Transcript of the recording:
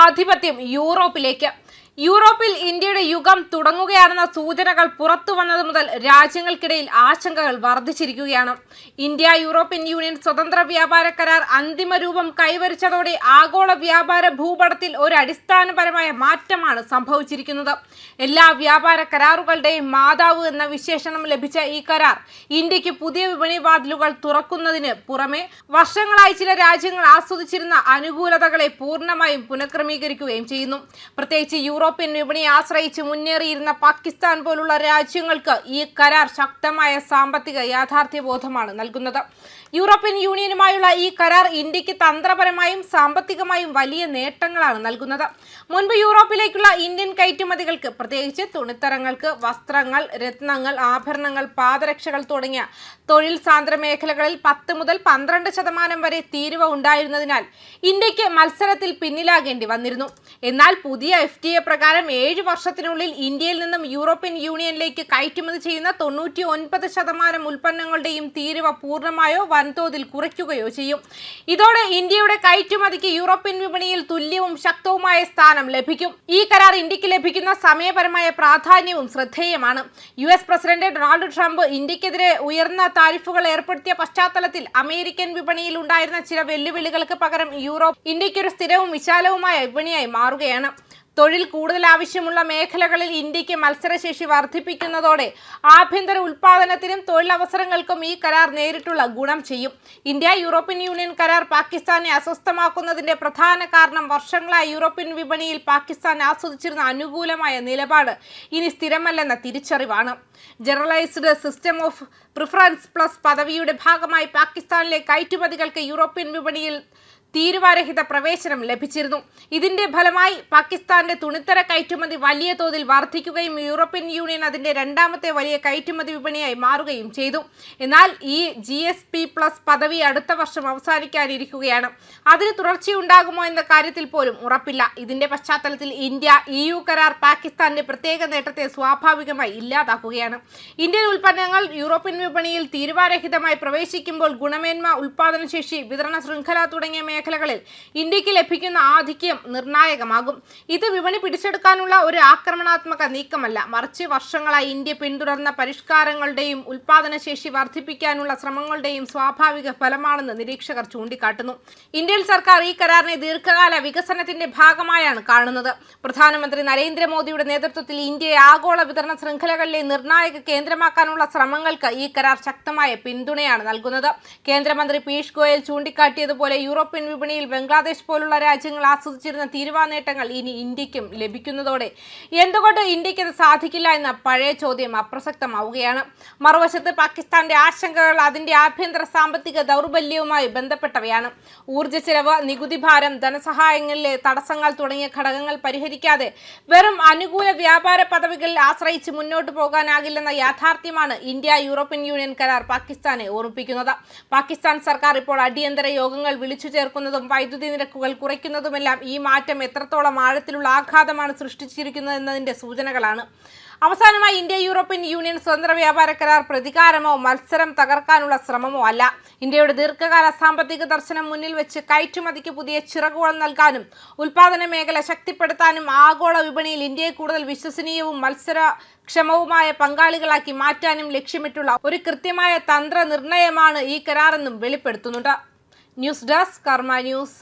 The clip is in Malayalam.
ആധിപത്യം യൂറോപ്പിലേക്ക്. യൂറോപ്പിൽ ഇന്ത്യയുടെ യുഗം തുടങ്ങുകയാണെന്ന സൂചനകൾ പുറത്തു വന്നത് മുതൽ രാജ്യങ്ങൾക്കിടയിൽ ആശങ്കകൾ വർദ്ധിച്ചിരിക്കുകയാണ്. ഇന്ത്യ യൂറോപ്യൻ യൂണിയൻ സ്വതന്ത്ര വ്യാപാര കരാർ അന്തിമ രൂപം കൈവരിച്ചതോടെ ആഗോള വ്യാപാര ഭൂപടത്തിൽ ഒരു അടിസ്ഥാനപരമായ മാറ്റമാണ് സംഭവിച്ചിരിക്കുന്നത്. എല്ലാ വ്യാപാര കരാറുകളുടെയും മാതാവ് എന്ന വിശേഷണം ലഭിച്ച ഈ കരാർ ഇന്ത്യക്ക് പുതിയ വിപണി വാതിലുകൾ തുറക്കുന്നതിന് പുറമെ വർഷങ്ങളായി ചില രാജ്യങ്ങൾ ആസ്വദിച്ചിരുന്ന അനുകൂലതകളെ പൂർണ്ണമായും പുനഃക്രമീകരിക്കുകയും ചെയ്യുന്നു. പ്രത്യേകിച്ച് യൂറോപ്യൻ വിപണിയെ ആശ്രയിച്ച് മുന്നേറിയിരുന്ന പാകിസ്ഥാൻ പോലുള്ള രാജ്യങ്ങൾക്ക് ഈ കരാർ ശക്തമായ സാമ്പത്തിക യാഥാർത്ഥ്യബോധമാണ് നൽകുന്നത്. യൂറോപ്യൻ യൂണിയനുമായുള്ള ഈ കരാർ ഇന്ത്യക്ക് തന്ത്രപരമായും സാമ്പത്തികമായും വലിയ നേട്ടങ്ങളാണ് നൽകുന്നത്. മുൻപ് യൂറോപ്പിലേക്കുള്ള ഇന്ത്യൻ കയറ്റുമതികൾക്ക്, പ്രത്യേകിച്ച് തുണിത്തരങ്ങൾക്ക്, വസ്ത്രങ്ങൾ, രത്നങ്ങൾ, ആഭരണങ്ങൾ, പാദരക്ഷകൾ തുടങ്ങിയ തൊഴിൽ സാന്ദ്ര മേഖലകളിൽ 10 മുതൽ 12% വരെ തീരുവ ഉണ്ടായിരുന്നതിനാൽ ഇന്ത്യക്ക് മത്സരത്തിൽ പിന്നിലാകേണ്ടി വന്നിരുന്നു. എന്നാൽ പുതിയ FTA പ്രകാരം 7 വർഷത്തിനുള്ളിൽ ഇന്ത്യയിൽ നിന്നും യൂറോപ്യൻ യൂണിയനിലേക്ക് കയറ്റുമതി ചെയ്യുന്ന 99% ഉൽപ്പന്നങ്ങളുടെയും തീരുവ പൂർണ്ണമായോ വൻതോതിൽ കുറയ്ക്കുകയോ ചെയ്യും. ഇതോടെ ഇന്ത്യയുടെ കയറ്റുമതിക്ക് യൂറോപ്യൻ വിപണിയിൽ തുല്യവും ശക്തവുമായ സ്ഥാനം ലഭിക്കും. ഈ കരാർ ഇന്ത്യക്ക് ലഭിക്കുന്ന സമയപരമായ പ്രാധാന്യവും ശ്രദ്ധേയമാണ്. US പ്രസിഡന്റ് ഡൊണാൾഡ് ട്രംപ് ഇന്ത്യക്കെതിരെ ഉയർന്ന താരിഫുകൾ ഏർപ്പെടുത്തിയ പശ്ചാത്തലത്തിൽ അമേരിക്കൻ വിപണിയിൽ ഉണ്ടായിരുന്ന ചില വെല്ലുവിളികൾക്ക് പകരം യൂറോപ്പ് ഇന്ത്യക്കൊരു സ്ഥിരവും വിശാലവുമായ വിപണിയായി മാറുകയാണ്. തൊഴിൽ കൂടുതൽ ആവശ്യമുള്ള മേഖലകളിൽ ഇന്ത്യക്ക് മത്സരശേഷി വർദ്ധിപ്പിക്കുന്നതോടെ ആഭ്യന്തര ഉൽപാദനത്തിനും തൊഴിലവസരങ്ങൾക്കും ഈ കരാർ നേരിട്ടുള്ള ഗുണം ചെയ്യും. ഇന്ത്യ യൂറോപ്യൻ യൂണിയൻ കരാർ പാകിസ്ഥാനെ അസ്വസ്ഥമാക്കുന്നതിന്റെ പ്രധാന കാരണം വർഷങ്ങളായി യൂറോപ്യൻ വിപണിയിൽ പാകിസ്ഥാൻ ആസ്വദിച്ചിരുന്ന അനുകൂലമായ നിലപാട് ഇനി സ്ഥിരമല്ലെന്ന തിരിച്ചറിവാണ്. Generalised system of preference plus പദവിയുടെ ഭാഗമായി പാകിസ്ഥാനിലെ കയറ്റുമതികൾക്ക് യൂറോപ്യൻ വിപണിയിൽ തീരുവരഹിത പ്രവേശനം ലഭിച്ചിരുന്നു. ഇതിന്റെ ഫലമായി പാകിസ്ഥാന്റെ തുണിത്തര കയറ്റുമതി വലിയ തോതിൽ വർദ്ധിക്കുകയും യൂറോപ്യൻ യൂണിയൻ അതിന്റെ രണ്ടാമത്തെ വലിയ കയറ്റുമതി വിപണിയായി മാറുകയും ചെയ്തു. എന്നാൽ ഈ GSP+ പദവി അടുത്ത വർഷം അവസാനിക്കാനിരിക്കുകയാണ്. അതിന് തുടർച്ചയുണ്ടാകുമോ എന്ന കാര്യത്തിൽ പോലും ഉറപ്പില്ല. ഇതിന്റെ പശ്ചാത്തലത്തിൽ ഇന്ത്യ EU കരാർ പാകിസ്ഥാന്റെ പ്രത്യേക നേട്ടത്തെ സ്വാഭാവികമായി ഇല്ലാതാക്കുകയാണ്. ഇന്ത്യൻ ഉൽപ്പന്നങ്ങൾ യൂറോപ്യൻ വിപണിയിൽ തീരുവരഹിതമായി പ്രവേശിക്കുമ്പോൾ ഗുണമേന്മ, ഉൽപാദനശേഷി, വിതരണ ശൃംഖല തുടങ്ങിയ മേഖലകളിൽ ഇന്ത്യക്ക് ലഭിക്കുന്ന ആധിക്യം നിർണായകമാകും. ഇത് വിപണി പിടിച്ചെടുക്കാനുള്ള ഒരു ആക്രമണാത്മക നീക്കമല്ല, മറിച്ച് വർഷങ്ങളായി ഇന്ത്യ പിന്തുടർന്ന പരിഷ്കാരങ്ങളുടെയും ഉൽപാദനശേഷി വർദ്ധിപ്പിക്കാനുള്ള ശ്രമങ്ങളുടെയും സ്വാഭാവിക ഫലമാണെന്ന് നിരീക്ഷകർ ചൂണ്ടിക്കാട്ടുന്നു. ഇന്ത്യൻ സർക്കാർ ഈ കരാറിനെ ദീർഘകാല വികസനത്തിന്റെ ഭാഗമായാണ് കാണുന്നത്. പ്രധാനമന്ത്രി നരേന്ദ്രമോദിയുടെ നേതൃത്വത്തിൽ ഇന്ത്യയെ ആഗോള വിതരണ ശൃംഖലകളിലെ നിർണായക കേന്ദ്രമാക്കാനുള്ള ശ്രമങ്ങൾക്ക് ഈ കരാർ ശക്തമായ പിന്തുണയാണ് നൽകുന്നത്. കേന്ദ്രമന്ത്രി പീയൂഷ് ഗോയൽ ചൂണ്ടിക്കാട്ടിയതുപോലെ യൂറോപ്യൻ വിപണിയിൽ ബംഗ്ലാദേശ് പോലുള്ള രാജ്യങ്ങൾ ആസ്വദിച്ചിരുന്ന തീരുവ നേട്ടങ്ങൾ ഇനി ഇന്ത്യക്കും ലഭിക്കുന്നതോടെ എന്തുകൊണ്ട് ഇന്ത്യക്ക് അത് സാധിക്കില്ല എന്ന പഴയ ചോദ്യം അപ്രസക്തമാവുകയാണ്. മറുവശത്ത് പാകിസ്ഥാന്റെ ആശങ്കകൾ അതിന്റെ ആഭ്യന്തര സാമ്പത്തിക ദൗർബല്യവുമായി ബന്ധപ്പെട്ടവയാണ്. ഊർജ്ജ ചെലവ്, നികുതി ഭാരം, ധനസഹായങ്ങളിലെ തടസ്സങ്ങൾ തുടങ്ങിയ ഘടകങ്ങൾ പരിഹരിക്കാതെ വെറും അനുകൂല വ്യാപാര പദവികളിൽ ആശ്രയിച്ച് മുന്നോട്ട് പോകാനാകില്ലെന്ന യാഥാർത്ഥ്യമാണ് ഇന്ത്യ യൂറോപ്യൻ യൂണിയൻ കരാർ പാകിസ്ഥാനെ ഓർമ്മിപ്പിക്കുന്നത്. പാകിസ്ഥാൻ സർക്കാർ ഇപ്പോൾ അടിയന്തര യോഗങ്ങൾ വിളിച്ചു ചേർക്കുന്നതും വൈദ്യുതി നിരക്കുകൾ കുറയ്ക്കുന്നതുമെല്ലാം ഈ മാറ്റം എത്രത്തോളം ആഴത്തിലുള്ള ആഘാതമാണ് സൃഷ്ടിച്ചിരിക്കുന്നത് എന്നതിന്റെ സൂചനകളാണ്. അവസാനമായി ഇന്ത്യ യൂറോപ്യൻ യൂണിയൻ സ്വതന്ത്ര വ്യാപാര കരാർ പ്രതികാരമോ മത്സരം തകർക്കാനുള്ള ശ്രമമോ അല്ല. ഇന്ത്യയുടെ ദീർഘകാല സാമ്പത്തിക ദർശനം മുന്നിൽ വെച്ച് കയറ്റുമതിക്ക് പുതിയ ചിറകുകൾ നൽകാനും ഉൽപാദന മേഖല ശക്തിപ്പെടുത്താനും ആഗോള വിപണിയിൽ ഇന്ത്യയെ കൂടുതൽ വിശ്വസനീയവും മത്സരക്ഷമവുമായ പങ്കാളികളാക്കി മാറ്റാനും ലക്ഷ്യമിട്ടുള്ള ഒരു കൃത്യമായ തന്ത്രനിർണയമാണ് ഈ കരാറെന്നും വെളിപ്പെടുത്തുന്നുണ്ട്. ന്യൂസ് ഡെസ്ക് കർമ്മ ന്യൂസ്.